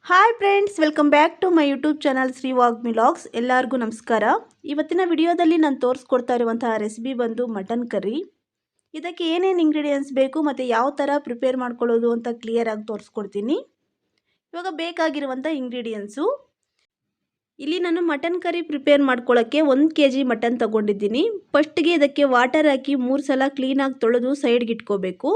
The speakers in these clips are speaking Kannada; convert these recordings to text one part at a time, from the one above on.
Hi friends, welcome back to my YouTube channel Shri Vagmi vlogs. ಎಲ್ಲರಿಗೂ ನಮಸ್ಕಾರ. ಇವತ್ತಿನ ವಿಡಿಯೋದಲ್ಲಿ ನಾನು ತೋರಿಸ್ಕೊಡ್ತಾ ಇರುವಂತಹ ರೆಸಿಪಿ ಬಂದು ಮಟನ್ ಕರಿ. ಇದಕ್ಕೆ ಏನೇನು ಇಂಗ್ರೀಡಿಯೆಂಟ್ಸ್ ಬೇಕು ಮತ್ತು ಯಾವ ಥರ ಪ್ರಿಪೇರ್ ಮಾಡ್ಕೊಳ್ಳೋದು ಅಂತ ಕ್ಲಿಯರಾಗಿ ತೋರಿಸ್ಕೊಡ್ತೀನಿ. ಇವಾಗ ಬೇಕಾಗಿರುವಂಥ ಇಂಗ್ರೀಡಿಯೆಂಟ್ಸು, ಇಲ್ಲಿ ನಾನು ಮಟನ್ ಕರಿ ಪ್ರಿಪೇರ್ ಮಾಡ್ಕೊಳ್ಳೋಕ್ಕೆ 1 kg ಮಟನ್ ತೊಗೊಂಡಿದ್ದೀನಿ. ಫಸ್ಟ್ಗೆ ಇದಕ್ಕೆ ವಾಟರ್ ಹಾಕಿ 3 ಸಲ ಕ್ಲೀನಾಗಿ ತೊಳೆದು ಸೈಡ್ಗೆ ಇಟ್ಕೋಬೇಕು.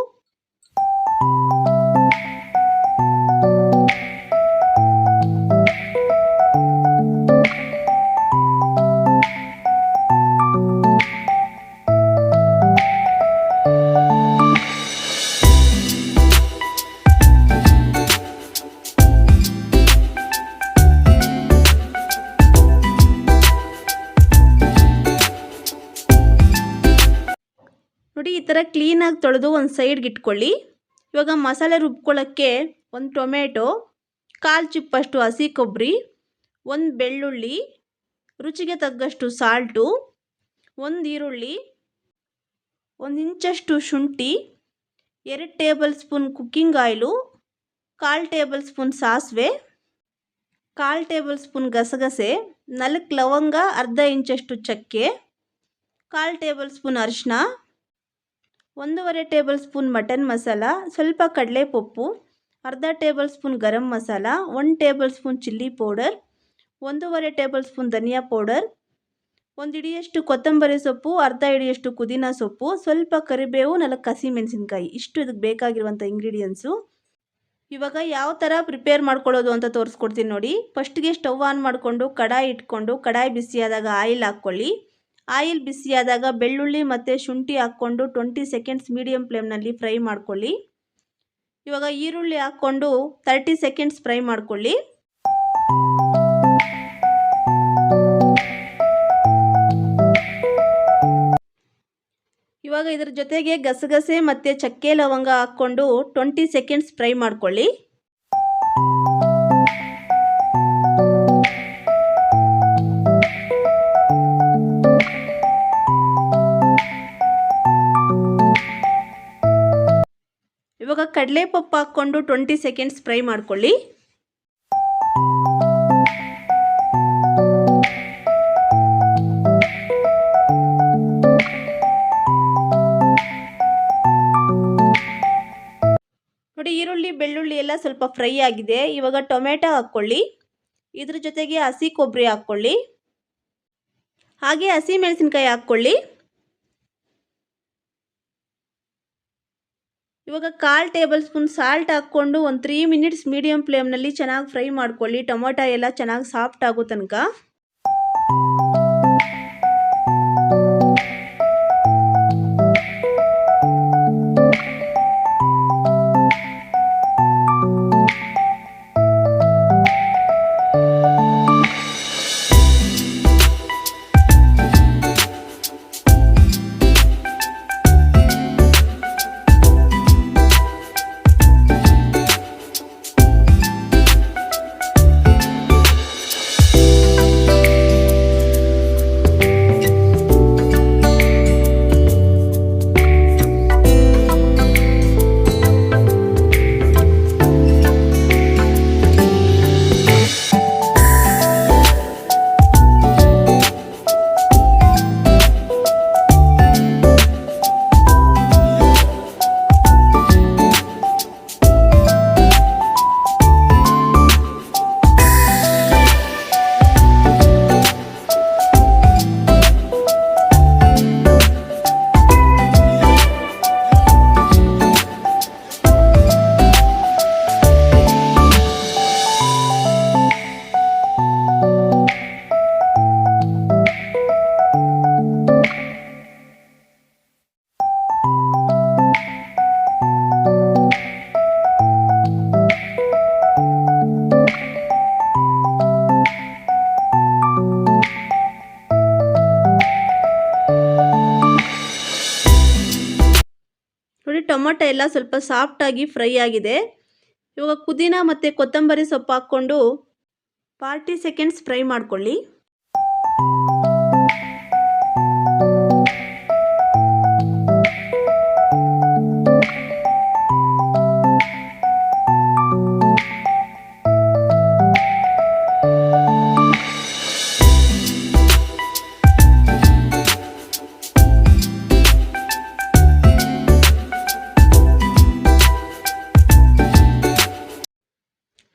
ನೋಡಿ, ಈ ಥರ ಕ್ಲೀನಾಗಿ ತೊಳೆದು ಒಂದು ಸೈಡ್ಗೆ ಇಟ್ಕೊಳ್ಳಿ. ಇವಾಗ ಮಸಾಲೆ ರುಬ್ಕೊಳ್ಳೋಕ್ಕೆ 1 ಟೊಮೆಟೊ, 1/4 ಚಿಪ್ಪಷ್ಟು ಹಸಿ ಕೊಬ್ಬರಿ, 1 ಬೆಳ್ಳುಳ್ಳಿ, ರುಚಿಗೆ ತಕ್ಕಷ್ಟು ಸಾಲ್ಟು, 1 ಈರುಳ್ಳಿ, 1 ಇಂಚಷ್ಟು ಶುಂಠಿ, 2 table spoon cooking oil, 1/4 table spoon ಸಾಸಿವೆ, 1/4 ಟೇಬಲ್ ಸ್ಪೂನ್ ಗಸಗಸೆ, 4 ಲವಂಗ, ಅರ್ಧ ಇಂಚಷ್ಟು ಚಕ್ಕೆ, 1/4 ಟೇಬಲ್ ಸ್ಪೂನ್ ಅರಿಶಿನ, 1.5 ಟೇಬಲ್ ಸ್ಪೂನ್ ಮಟನ್ ಮಸಾಲ, ಸ್ವಲ್ಪ ಕಡಲೆಪಪ್ಪು, ಅರ್ಧ tablespoon garam masala, 1 tablespoon chilli powder, 1.5 tablespoon ಧನಿಯಾ ಪೌಡರ್, 1 ಹಿಡಿಯಷ್ಟು ಕೊತ್ತಂಬರಿ ಸೊಪ್ಪು, ಅರ್ಧ ಹಿಡಿಯಷ್ಟು ಪುದೀನ ಸೊಪ್ಪು, ಸ್ವಲ್ಪ ಕರಿಬೇವು, 4 ಹಸಿಮೆಣಸಿನ್ಕಾಯಿ. ಇಷ್ಟು ಇದಕ್ಕೆ ಬೇಕಾಗಿರುವಂಥ ಇಂಗ್ರೀಡಿಯೆಂಟ್ಸು. ಇವಾಗ ಯಾವ ಥರ ಪ್ರಿಪೇರ್ ಮಾಡ್ಕೊಳ್ಳೋದು ಅಂತ ತೋರಿಸ್ಕೊಡ್ತೀನಿ ನೋಡಿ. ಫಸ್ಟ್ಗೆ ಸ್ಟವ್ ಆನ್ ಮಾಡಿಕೊಂಡು ಕಡಾಯಿ ಇಟ್ಕೊಂಡು, ಕಡಾಯಿ ಬಿಸಿಯಾದಾಗ ಆಯಿಲ್ ಹಾಕ್ಕೊಳ್ಳಿ. ಆಯಿಲ್ ಬಿಸಿಯಾದಾಗ ಬೆಳ್ಳುಳ್ಳಿ ಮತ್ತು ಶುಂಠಿ ಹಾಕ್ಕೊಂಡು 20 ಸೆಕೆಂಡ್ಸ್ ಮೀಡಿಯಮ್ ಫ್ಲೇಮ್ನಲ್ಲಿ ಫ್ರೈ ಮಾಡ್ಕೊಳ್ಳಿ. ಇವಾಗ ಈರುಳ್ಳಿ ಹಾಕ್ಕೊಂಡು 30 ಸೆಕೆಂಡ್ಸ್ ಫ್ರೈ ಮಾಡ್ಕೊಳ್ಳಿ. ಇವಾಗ ಇದ್ರ ಜೊತೆಗೆ ಗಸಗಸೆ ಮತ್ತು ಚಕ್ಕೆ ಲವಂಗ ಹಾಕ್ಕೊಂಡು 20 ಸೆಕೆಂಡ್ಸ್ ಫ್ರೈ ಮಾಡ್ಕೊಳ್ಳಿ. ಇವಾಗ ಕಡಲೆಪಪ್ಪು ಹಾಕ್ಕೊಂಡು 20 ಸೆಕೆಂಡ್ಸ್ ಫ್ರೈ ಮಾಡ್ಕೊಳ್ಳಿ. ನೋಡಿ, ಈರುಳ್ಳಿ ಬೆಳ್ಳುಳ್ಳಿ ಎಲ್ಲ ಸ್ವಲ್ಪ ಫ್ರೈ ಆಗಿದೆ. ಇವಾಗ ಟೊಮೆಟೊ ಹಾಕ್ಕೊಳ್ಳಿ. ಇದ್ರ ಜೊತೆಗೆ ಹಸಿ ಕೊಬ್ಬರಿ ಹಾಕ್ಕೊಳ್ಳಿ, ಹಾಗೆ ಹಸಿ ಮೆಣಸಿನ್ಕಾಯಿ ಹಾಕ್ಕೊಳ್ಳಿ. ಇವಾಗ 1/4 ಟೇಬಲ್ ಸ್ಪೂನ್ ಸಾಲ್ಟ್ ಹಾಕ್ಕೊಂಡು 3 ಮಿನಿಟ್ಸ್ ಮೀಡಿಯಮ್ ಫ್ಲೇಮ್ನಲ್ಲಿ ಚೆನ್ನಾಗಿ ಫ್ರೈ ಮಾಡ್ಕೊಳ್ಳಿ. ಟೊಮೊಟೊ ಎಲ್ಲ ಚೆನ್ನಾಗಿ ಸಾಫ್ಟ್ ಆಗೋ ತನಕ. ನೋಡಿ, ಟೊಮೊಟೊ ಎಲ್ಲ ಸ್ವಲ್ಪ ಸಾಫ್ಟಾಗಿ ಫ್ರೈ ಆಗಿದೆ. ಇವಾಗ ಪುದೀನ ಮತ್ತು ಕೊತ್ತಂಬರಿ ಸೊಪ್ಪು ಹಾಕ್ಕೊಂಡು 40 ಸೆಕೆಂಡ್ಸ್ ಫ್ರೈ ಮಾಡ್ಕೊಳ್ಳಿ.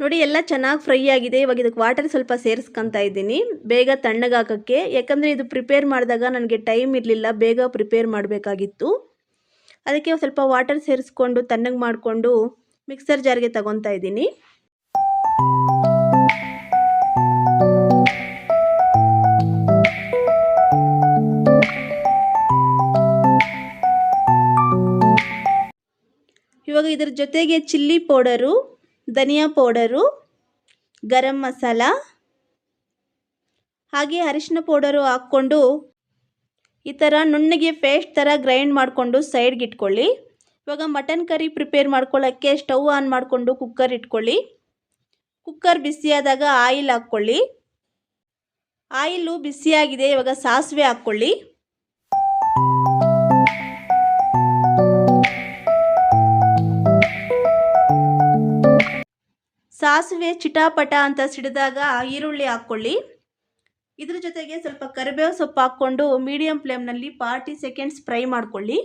ನೋಡಿ ಎಲ್ಲ ಚೆನ್ನಾಗಿ ಫ್ರೈ ಆಗಿದೆ. ಇವಾಗ ಇದಕ್ಕೆ ವಾಟರ್ ಸ್ವಲ್ಪ ಸೇರಿಸ್ಕೊತಾ ಇದ್ದೀನಿ ಬೇಗ ತಣ್ಣಗಾಕೋಕ್ಕೆ. ಯಾಕಂದರೆ ಇದು ಪ್ರಿಪೇರ್ ಮಾಡಿದಾಗ ನನಗೆ ಟೈಮ್ ಇರಲಿಲ್ಲ, ಬೇಗ ಪ್ರಿಪೇರ್ ಮಾಡಬೇಕಾಗಿತ್ತು. ಅದಕ್ಕೆ ಸ್ವಲ್ಪ ವಾಟರ್ ಸೇರಿಸ್ಕೊಂಡು ತಣ್ಣಗೆ ಮಾಡಿಕೊಂಡು ಮಿಕ್ಸರ್ ಜಾರ್ಗೆ ತಗೊತಾ ಇದ್ದೀನಿ. ಇವಾಗ ಇದರ ಜೊತೆಗೆ ಚಿಲ್ಲಿ ಪೌಡರು, ಧನಿಯಾ ಪೌಡರು, ಗರಂ ಮಸಾಲ ಹಾಗೆ ಅರಿಶಿನ ಪೌಡರು ಹಾಕ್ಕೊಂಡು ಈ ಥರ ನುಣ್ಣಗೆ ಪೇಸ್ಟ್ ಥರ ಗ್ರೈಂಡ್ ಮಾಡಿಕೊಂಡು ಸೈಡ್ಗೆ ಇಟ್ಕೊಳ್ಳಿ. ಇವಾಗ ಮಟನ್ ಕರಿ ಪ್ರಿಪೇರ್ ಮಾಡ್ಕೊಳ್ಳೋಕ್ಕೆ ಸ್ಟವ್ ಆನ್ ಮಾಡಿಕೊಂಡು ಕುಕ್ಕರ್ ಇಟ್ಕೊಳ್ಳಿ. ಕುಕ್ಕರ್ ಬಿಸಿಯಾದಾಗ ಆಯಿಲ್ ಹಾಕ್ಕೊಳ್ಳಿ. ಆಯಿಲು ಬಿಸಿಯಾಗಿದೆ. ಇವಾಗ ಸಾಸಿವೆ ಹಾಕ್ಕೊಳ್ಳಿ. ಸಾಸಿವೆ ಚಿಟಾಪಟ ಅಂತ ಸಿಡಿದಾಗ ಈರುಳ್ಳಿ ಹಾಕ್ಕೊಳ್ಳಿ. ಇದ್ರ ಜೊತೆಗೆ ಸ್ವಲ್ಪ ಕರಿಬೇವು ಸೊಪ್ಪು ಹಾಕ್ಕೊಂಡು ಮೀಡಿಯಂ ಫ್ಲೇಮ್ನಲ್ಲಿ 40 ಸೆಕೆಂಡ್ಸ್ ಫ್ರೈ ಮಾಡ್ಕೊಳ್ಳಿ.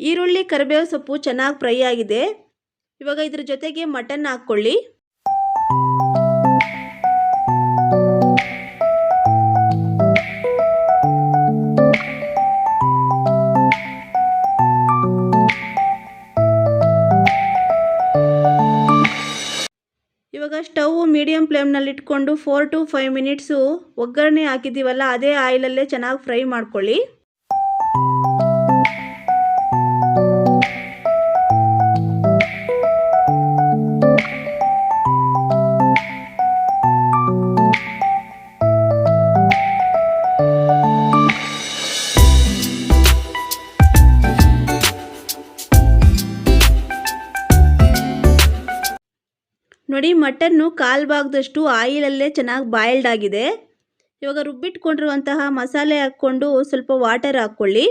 ಈರುಳ್ಳಿ ಕರಿಬೇವು ಸೊಪ್ಪು ಚೆನ್ನಾಗಿ ಫ್ರೈ ಆಗಿದೆ. ಇವಾಗ ಇದ್ರ ಜೊತೆಗೆ ಮಟನ್ ಹಾಕ್ಕೊಳ್ಳಿ. ಇವಾಗ ಸ್ಟವ್ ಮೀಡಿಯಂ ಫ್ಲೇಮ್ನಲ್ಲಿ ಇಟ್ಕೊಂಡು 4 to 5 ಮಿನಿಟ್ಸು ಒಗ್ಗರಣೆ ಹಾಕಿದ್ದೀವಲ್ಲ ಅದೇ ಆಯಿಲಲ್ಲೇ ಚೆನ್ನಾಗಿ ಫ್ರೈ ಮಾಡ್ಕೊಳ್ಳಿ. ನೋಡಿ ಮಟನ್ನು ಕಾಲು ಭಾಗದಷ್ಟು ಆಯಿಲಲ್ಲೇ ಚೆನ್ನಾಗಿ ಬಾಯ್ಲ್ಡ್ ಆಗಿದೆ. ಇವಾಗ ರುಬ್ಬಿಟ್ಕೊಂಡಿರುವಂತಹ ಮಸಾಲೆ ಹಾಕ್ಕೊಂಡು ಸ್ವಲ್ಪ ವಾಟರ್ ಹಾಕ್ಕೊಳ್ಳಿ.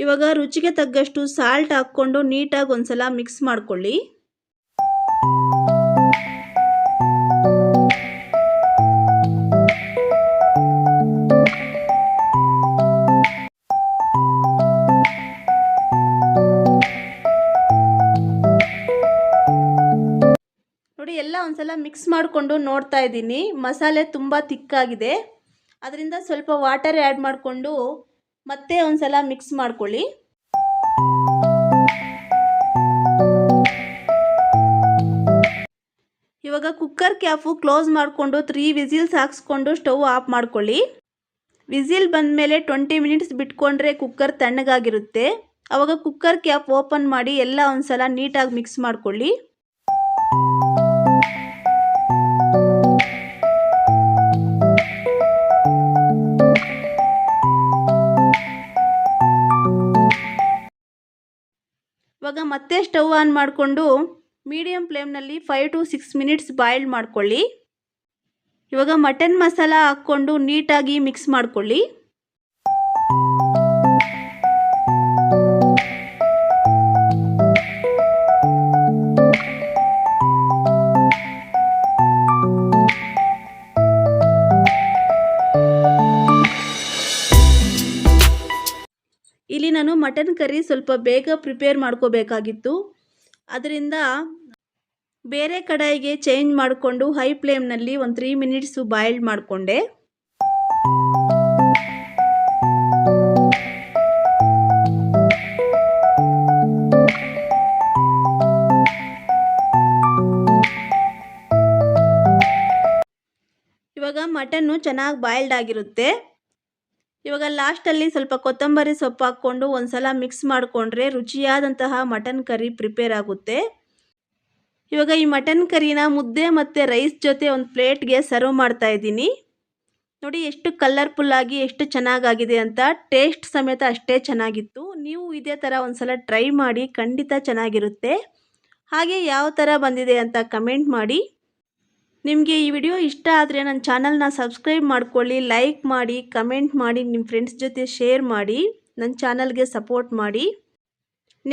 ಇವಾಗ ರುಚಿಗೆ ತగ్గಷ್ಟು ಸಾಲ್ಟ್ ಹಾಕ್ಕೊಂಡು ನೀಟಾಗಿ ಒಂದ್ಸಲ ಮಿಕ್ಸ್ ಮಾಡ್ಕೊಳ್ಳಿ. ನೋಡಿ ಎಲ್ಲ ಒಂದ್ಸಲ ಮಿಕ್ಸ್ ಮಾಡಿಕೊಂಡು ನೋಡ್ತಾ ಇದ್ದೀನಿ. ಮಸಾಲೆ ತುಂಬ ತಿಕ್ಕಾಗಿದೆ. ಅದರಿಂದ ಸ್ವಲ್ಪ ವಾಟರ್ ಆ್ಯಡ್ ಮಾಡಿಕೊಂಡು ಮತ್ತೆ ಒಂದ್ಸಲ ಮಿಕ್ಸ್ ಮಾಡ್ಕೊಳ್ಳಿ. ಇವಾಗ ಕುಕ್ಕರ್ ಕ್ಯಾಪು ಕ್ಲೋಸ್ ಮಾಡಿಕೊಂಡು 3 ವಿಸಿಲ್ಸ್ ಹಾಕ್ಸ್ಕೊಂಡು ಸ್ಟವ್ ಆಫ್ ಮಾಡ್ಕೊಳ್ಳಿ. ವಿಸಿಲ್ ಬಂದಮೇಲೆ 20 ಮಿನಿಟ್ಸ್ ಬಿಟ್ಕೊಂಡ್ರೆ ಕುಕ್ಕರ್ ತಣ್ಣಗಾಗಿರುತ್ತೆ. ಆವಾಗ ಕುಕ್ಕರ್ ಕ್ಯಾಪ್ ಓಪನ್ ಮಾಡಿ ಎಲ್ಲ ಒಂದ್ಸಲ ನೀಟಾಗಿ ಮಿಕ್ಸ್ ಮಾಡ್ಕೊಳ್ಳಿ. ಇವಾಗ ಮತ್ತೆ ಸ್ಟವ್ ಆನ್ ಮಾಡಿಕೊಂಡು ಮೀಡಿಯಂ ಫ್ಲೇಮ್ನಲ್ಲಿ 5 to 6 ಮಿನಿಟ್ಸ್ ಬಾಯ್ಲ್ ಮಾಡ್ಕೊಳ್ಳಿ. ಇವಾಗ ಮಟನ್ ಮಸಾಲ ಹಾಕ್ಕೊಂಡು ನೀಟಾಗಿ ಮಿಕ್ಸ್ ಮಾಡ್ಕೊಳ್ಳಿ. ಇಲ್ಲಿ ನಾನು ಮಟನ್ ಕರಿ ಸ್ವಲ್ಪ ಬೇಗ ಪ್ರಿಪೇರ್ ಮಾಡ್ಕೋಬೇಕಾಗಿತ್ತು. ಅದರಿಂದ ಬೇರೆ ಕಡಾಯಿಗೆ ಚೇಂಜ್ ಮಾಡಿಕೊಂಡು ಹೈ ಫ್ಲೇಮ್ನಲ್ಲಿ ಒಂದು 3 ಮಿನಿಟ್ಸು ಬಾಯ್ಲ್ಡ್ ಮಾಡಿಕೊಂಡೆ. ಇವಾಗ ಮಟನ್ನು ಚೆನ್ನಾಗಿ ಬಾಯ್ಲ್ಡ್ ಆಗಿರುತ್ತೆ. ಇವಾಗ ಲಾಸ್ಟಲ್ಲಿ ಸ್ವಲ್ಪ ಕೊತ್ತಂಬರಿ ಸೊಪ್ಪು ಹಾಕ್ಕೊಂಡು ಒಂದ್ಸಲ ಮಿಕ್ಸ್ ಮಾಡಿಕೊಂಡ್ರೆ ರುಚಿಯಾದಂತಹ ಮಟನ್ ಕರಿ ಪ್ರಿಪೇರ್ ಆಗುತ್ತೆ. ಇವಾಗ ಈ ಮಟನ್ ಕರಿನ ಮುದ್ದೆ ಮತ್ತು ರೈಸ್ ಜೊತೆ ಒಂದು ಪ್ಲೇಟ್ಗೆ ಸರ್ವ್ ಮಾಡ್ತಾ ಇದ್ದೀನಿ. ನೋಡಿ ಎಷ್ಟು ಕಲರ್ಫುಲ್ಲಾಗಿ ಎಷ್ಟು ಚೆನ್ನಾಗಾಗಿದೆ ಅಂತ. ಟೇಸ್ಟ್ ಸಮೇತ ಅಷ್ಟೇ ಚೆನ್ನಾಗಿತ್ತು. ನೀವು ಇದೇ ಥರ ಒಂದ್ಸಲ ಟ್ರೈ ಮಾಡಿ, ಖಂಡಿತ ಚೆನ್ನಾಗಿರುತ್ತೆ. ಹಾಗೆ ಯಾವ ಥರ ಬಂದಿದೆ ಅಂತ ಕಮೆಂಟ್ ಮಾಡಿ. ನಿಮಗೆ ಈ ವಿಡಿಯೋ ಇಷ್ಟ ಆದರೆ ನನ್ನ ಚಾನಲ್ನ ಸಬ್ಸ್ಕ್ರೈಬ್ ಮಾಡ್ಕೊಳ್ಳಿ, ಲೈಕ್ ಮಾಡಿ, ಕಮೆಂಟ್ ಮಾಡಿ, ನಿಮ್ಮ ಫ್ರೆಂಡ್ಸ್ ಜೊತೆ ಶೇರ್ ಮಾಡಿ, ನನ್ನ ಚಾನಲ್ಗೆ ಸಪೋರ್ಟ್ ಮಾಡಿ.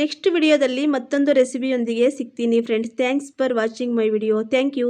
ನೆಕ್ಸ್ಟ್ ವಿಡಿಯೋದಲ್ಲಿ ಮತ್ತೊಂದು ರೆಸಿಪಿಯೊಂದಿಗೆ ಸಿಗ್ತೀನಿ friends. Thanks for watching my video. Thank you.